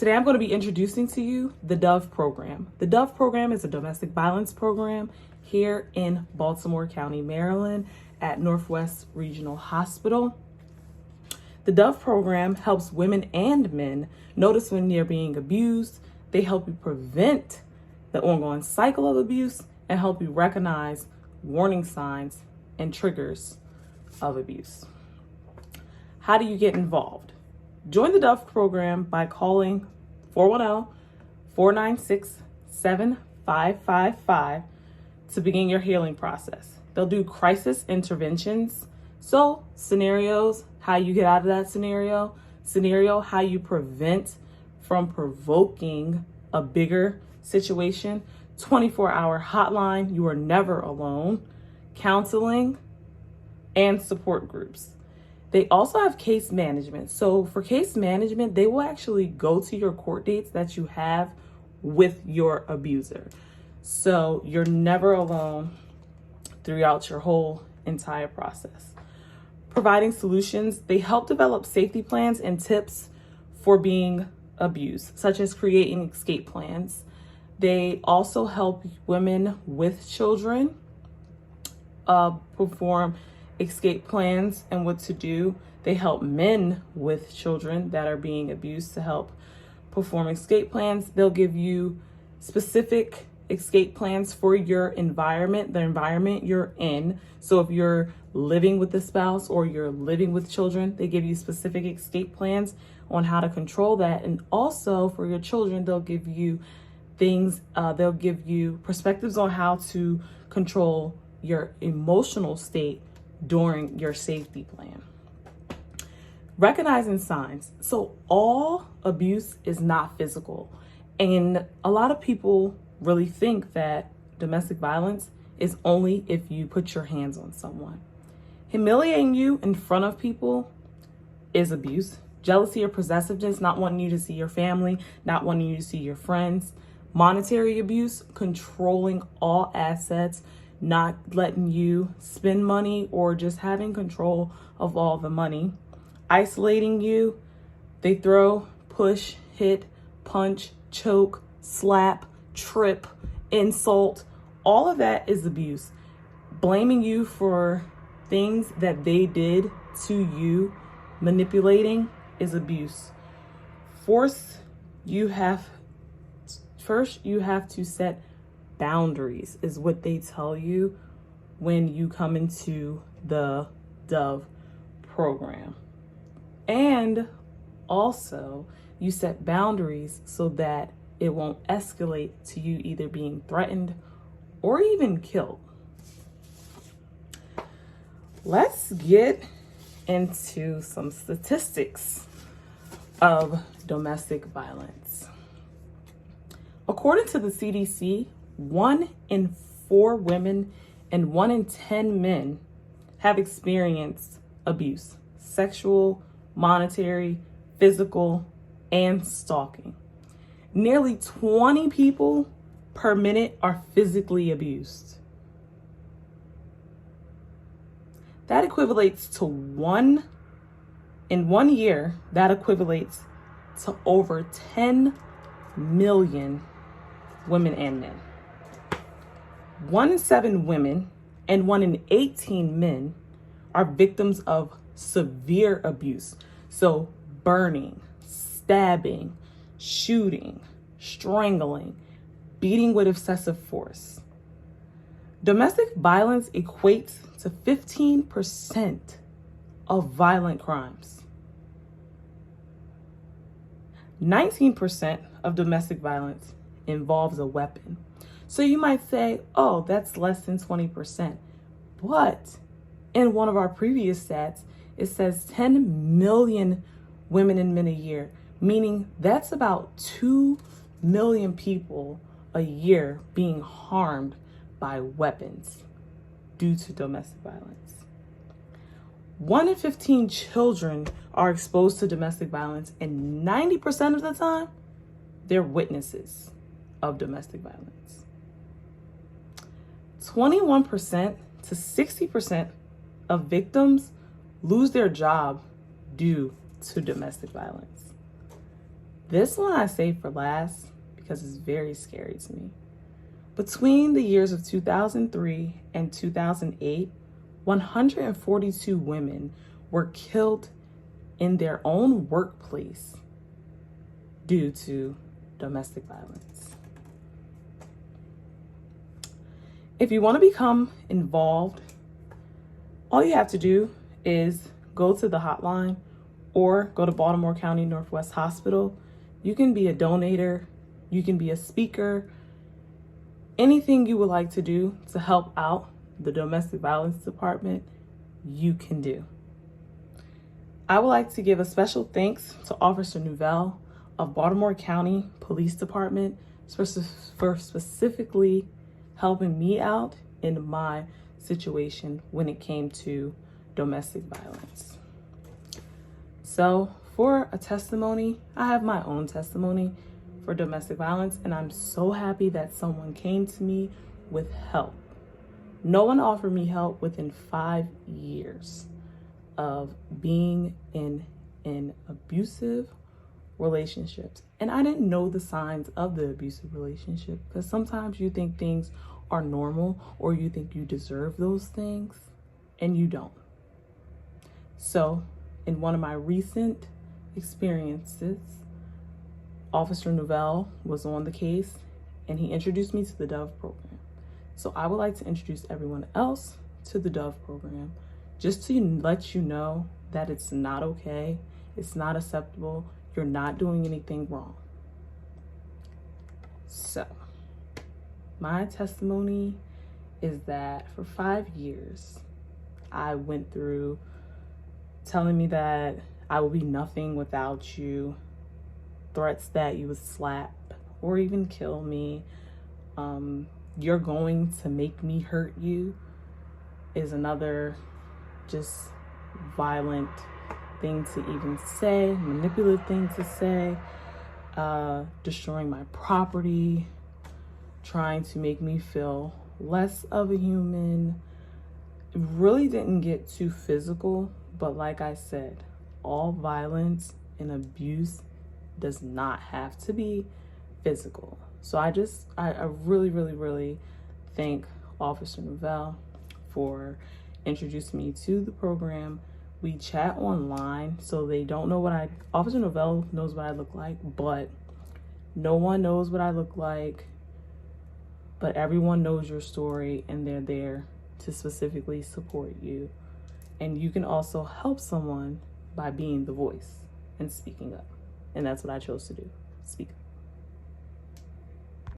Today I'm going to be introducing to you the DOVE program. The DOVE program is a domestic violence program here in Baltimore County, Maryland at Northwest Regional Hospital. The DOVE program helps women and men notice when they're being abused. They help you prevent the ongoing cycle of abuse and help you recognize warning signs and triggers of abuse. How do you get involved? Join the DOVE program by calling 410-496-7555 to begin your healing process. They'll do crisis interventions. So scenarios, how you get out of that scenario, how you prevent from provoking a bigger situation, 24-hour hotline, you are never alone, counseling, and support groups. They also have case management. So for case management, they will actually go to your court dates that you have with your abuser. So you're never alone throughout your whole entire process. Providing solutions, they help develop safety plans and tips for being abused, such as creating escape plans. They also help women with children perform escape plans and what to do. They help men with children that are being abused to help perform escape plans. They'll give you specific escape plans for your environment, the environment you're in. So if you're living with a spouse or you're living with children, they give you specific escape plans on how to control that. And also for your children, they'll give you they'll give you perspectives on how to control your emotional state during your safety plan. Recognizing signs. So all abuse is not physical. And a lot of people really think that domestic violence is only if you put your hands on someone. Humiliating you in front of people is abuse. Jealousy or possessiveness, not wanting you to see your family, not wanting you to see your friends. Monetary abuse, controlling all assets, not letting you spend money or just having control of all the money. Isolating you, they throw, push, hit, punch, choke, slap, trip, insult. All of that is abuse. Blaming you for things that they did to you, manipulating is abuse. First, you have to set boundaries is what they tell you when you come into the DOVE program. And also you set boundaries so that it won't escalate to you either being threatened or even killed. Let's get into some statistics of domestic violence. According to the CDC, 1 in 4 women and 1 in 10 men have experienced abuse, sexual, monetary, physical, and stalking. Nearly 20 people per minute are physically abused. That equates to in 1 year, that equates to over 10 million women and men. 1 in 7 women and 1 in 18 men are victims of severe abuse. So burning, stabbing, shooting, strangling, beating with excessive force. Domestic violence equates to 15% of violent crimes. 19% of domestic violence involves a weapon. So you might say, oh, that's less than 20%. But in one of our previous stats, it says 10 million women and men a year, meaning that's about 2 million people a year being harmed by weapons due to domestic violence. 1 in 15 children are exposed to domestic violence, and 90% of the time, they're witnesses of domestic violence. 21% to 60% of victims lose their job due to domestic violence. This one I saved for last because it's very scary to me. Between the years of 2003 and 2008, 142 women were killed in their own workplace due to domestic violence. If you want to become involved, all you have to do is go to the hotline or go to Baltimore County Northwest Hospital. You can be a donator, you can be a speaker, anything you would like to do to help out the domestic violence department, you can do. I would like to give a special thanks to Officer Nouvelle of Baltimore County Police Department for specifically helping me out in my situation when it came to domestic violence. So for a testimony, I have my own testimony for domestic violence, and I'm so happy that someone came to me with help. No one offered me help within 5 years of being in an abusive relationships. And I didn't know the signs of the abusive relationship, because sometimes you think things are normal or you think you deserve those things and you don't. So in one of my recent experiences, Officer Nouvelle was on the case and he introduced me to the Dove program. So I would like to introduce everyone else to the Dove program, just to let you know that it's not okay, it's not acceptable, you're not doing anything wrong. So my testimony is that for 5 years, I went through telling me that I will be nothing without you, threats that you would slap or even kill me, you're going to make me hurt you, is another just violent thing to even say, manipulative thing to say, destroying my property, trying to make me feel less of a human. It really didn't get too physical, but like I said, all violence and abuse does not have to be physical. So I really thank Officer Nouvelle for introducing me to the program. We chat online, so they don't know Officer Nouvelle knows what I look like, but no one knows what I look like. But everyone knows your story and they're there to specifically support you. And you can also help someone by being the voice and speaking up. And that's what I chose to do, speak up.